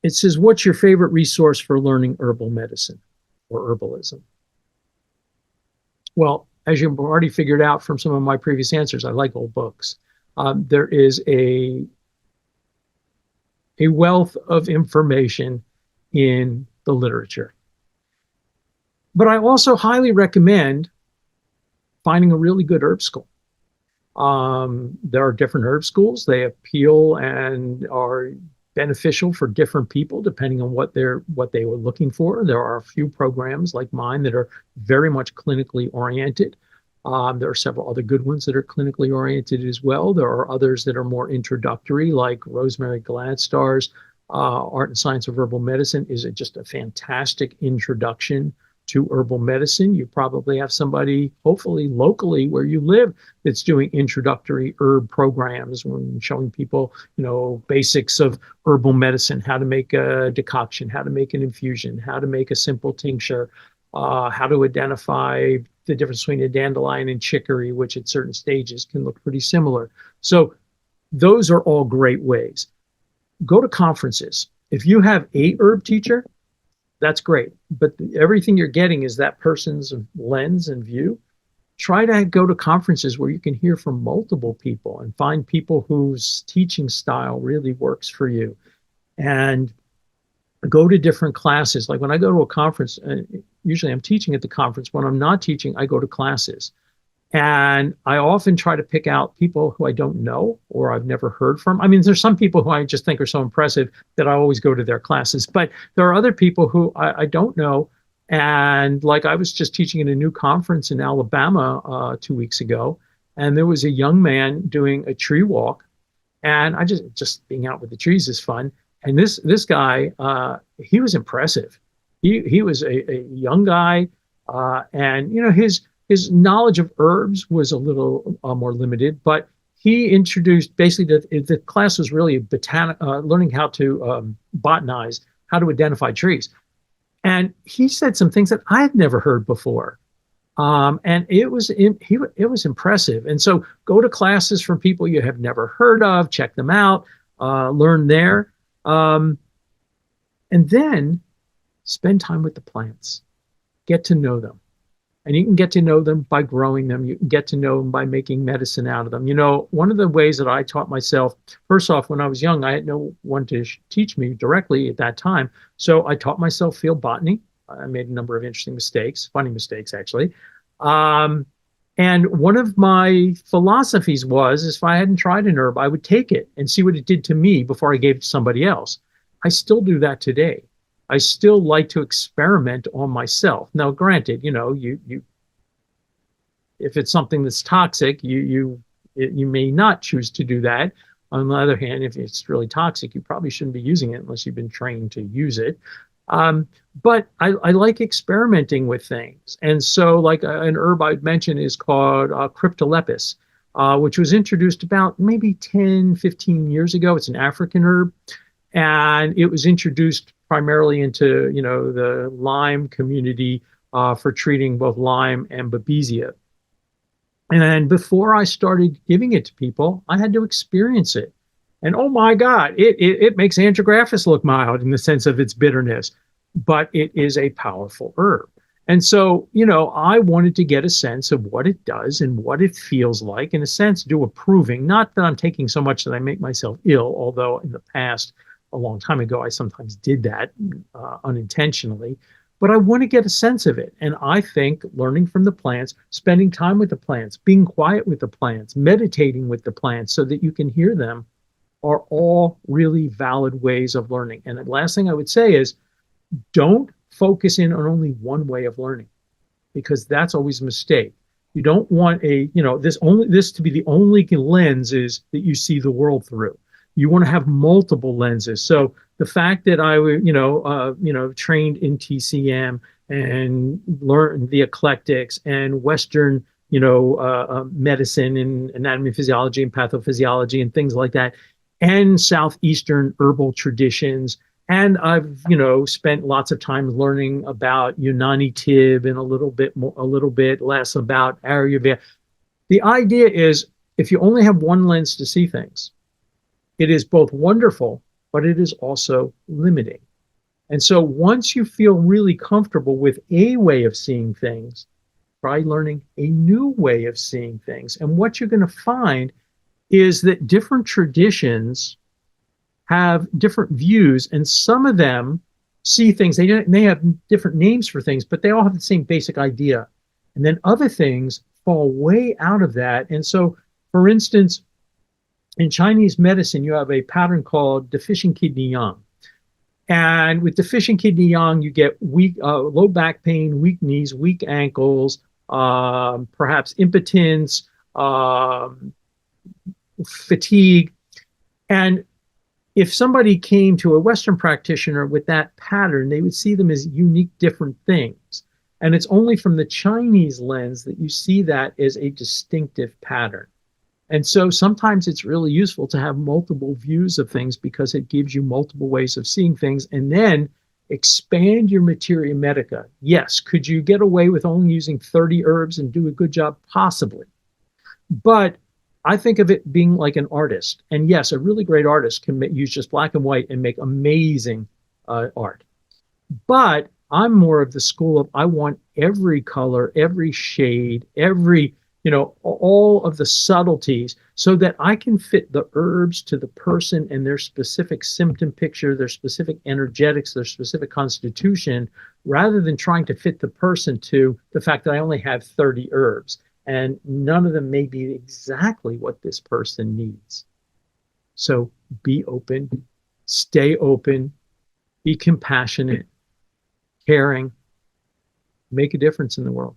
It says, what's your favorite resource for learning herbal medicine or herbalism? Well, as you've already figured out from some of my previous answers, I like old books. There is a wealth of information in the literature. But I also highly recommend finding a really good herb school. There are different herb schools. They appeal and are beneficial for different people depending on what they were looking for. There are a few programs like mine that are very much clinically oriented. There are several other good ones that are clinically oriented as well. There are others that are more introductory, like Rosemary Gladstar's Art and Science of Herbal Medicine is just a fantastic introduction to herbal medicine. You probably have somebody, hopefully locally where you live, that's doing introductory herb programs when showing people, basics of herbal medicine, how to make a decoction, how to make an infusion, how to make a simple tincture, how to identify the difference between a dandelion and chicory, which at certain stages can look pretty similar. So those are all great ways. Go to conferences. If you have a herb teacher, that's great. But everything you're getting is that person's lens and view. Try to go to conferences where you can hear from multiple people and find people whose teaching style really works for you. And go to different classes. Like when I go to a conference, usually I'm teaching at the conference. When I'm not teaching, I go to classes. And I often try to pick out people who I don't know or I've never heard from. I mean, there's some people who I just think are so impressive that I always go to their classes, but there are other people who I don't know. And like I was just teaching at a new conference in Alabama 2 weeks ago, and there was a young man doing a tree walk, and I just being out with the trees is fun. And this guy, he was impressive. He was a young guy, and his knowledge of herbs was a little more limited, but he introduced basically the class was really learning how to botanize, how to identify trees. And he said some things that I had never heard before. And it was impressive. And so go to classes from people you have never heard of, check them out, learn there. And then spend time with the plants, get to know them. And you can get to know them by growing them. You can get to know them by making medicine out of them. One of the ways that I taught myself, first off, when I was young, I had no one to teach me directly at that time. So I taught myself field botany. I made a number of interesting mistakes, funny mistakes, actually. And one of my philosophies was, if I hadn't tried an herb, I would take it and see what it did to me before I gave it to somebody else. I still do that today. I still like to experiment on myself. Now, granted, you if it's something that's toxic, you may not choose to do that. On the other hand, if it's really toxic, you probably shouldn't be using it unless you've been trained to use it. But I like experimenting with things. And so like an herb I'd mention is called Cryptolepis, which was introduced about maybe 10, 15 years ago. It's an African herb. And it was introduced primarily into, the Lyme community for treating both Lyme and Babesia. And then before I started giving it to people, I had to experience it. And oh my God, it makes Andrographis look mild in the sense of its bitterness, but it is a powerful herb. And so, I wanted to get a sense of what it does and what it feels like, in a sense, do a proving. Not that I'm taking so much that I make myself ill, although in the past, a long time ago, I sometimes did that unintentionally, but I want to get a sense of it. And I think learning from the plants, spending time with the plants, being quiet with the plants, meditating with the plants so that you can hear them are all really valid ways of learning. And the last thing I would say is don't focus in on only one way of learning, because that's always a mistake. You don't want this to be the only lens is that you see the world through. You want to have multiple lenses. So the fact that I, trained in TCM and learned the eclectics and Western, medicine and anatomy, physiology, and pathophysiology and things like that, and Southeastern herbal traditions. And I've, spent lots of time learning about Unani Tib and a little bit less about Ayurveda. The idea is if you only have one lens to see things, it is both wonderful, but it is also limiting. And so once you feel really comfortable with a way of seeing things, try learning a new way of seeing things. And what you're going to find is that different traditions have different views, and some of them see things, they may have different names for things, but they all have the same basic idea. And then other things fall way out of that. And so, for instance, in Chinese medicine, you have a pattern called deficient kidney yang. And with deficient kidney yang, you get weak, low back pain, weak knees, weak ankles, perhaps impotence, fatigue. And if somebody came to a Western practitioner with that pattern, they would see them as unique, different things. And it's only from the Chinese lens that you see that as a distinctive pattern. And so sometimes it's really useful to have multiple views of things because it gives you multiple ways of seeing things, and then expand your materia medica. Yes, could you get away with only using 30 herbs and do a good job? Possibly. But I think of it being like an artist. And yes, a really great artist can use just black and white and make amazing art. But I'm more of the school of I want every color, every shade, every all of the subtleties so that I can fit the herbs to the person and their specific symptom picture, their specific energetics, their specific constitution, rather than trying to fit the person to the fact that I only have 30 herbs and none of them may be exactly what this person needs. So be open, stay open, be compassionate, caring, make a difference in the world.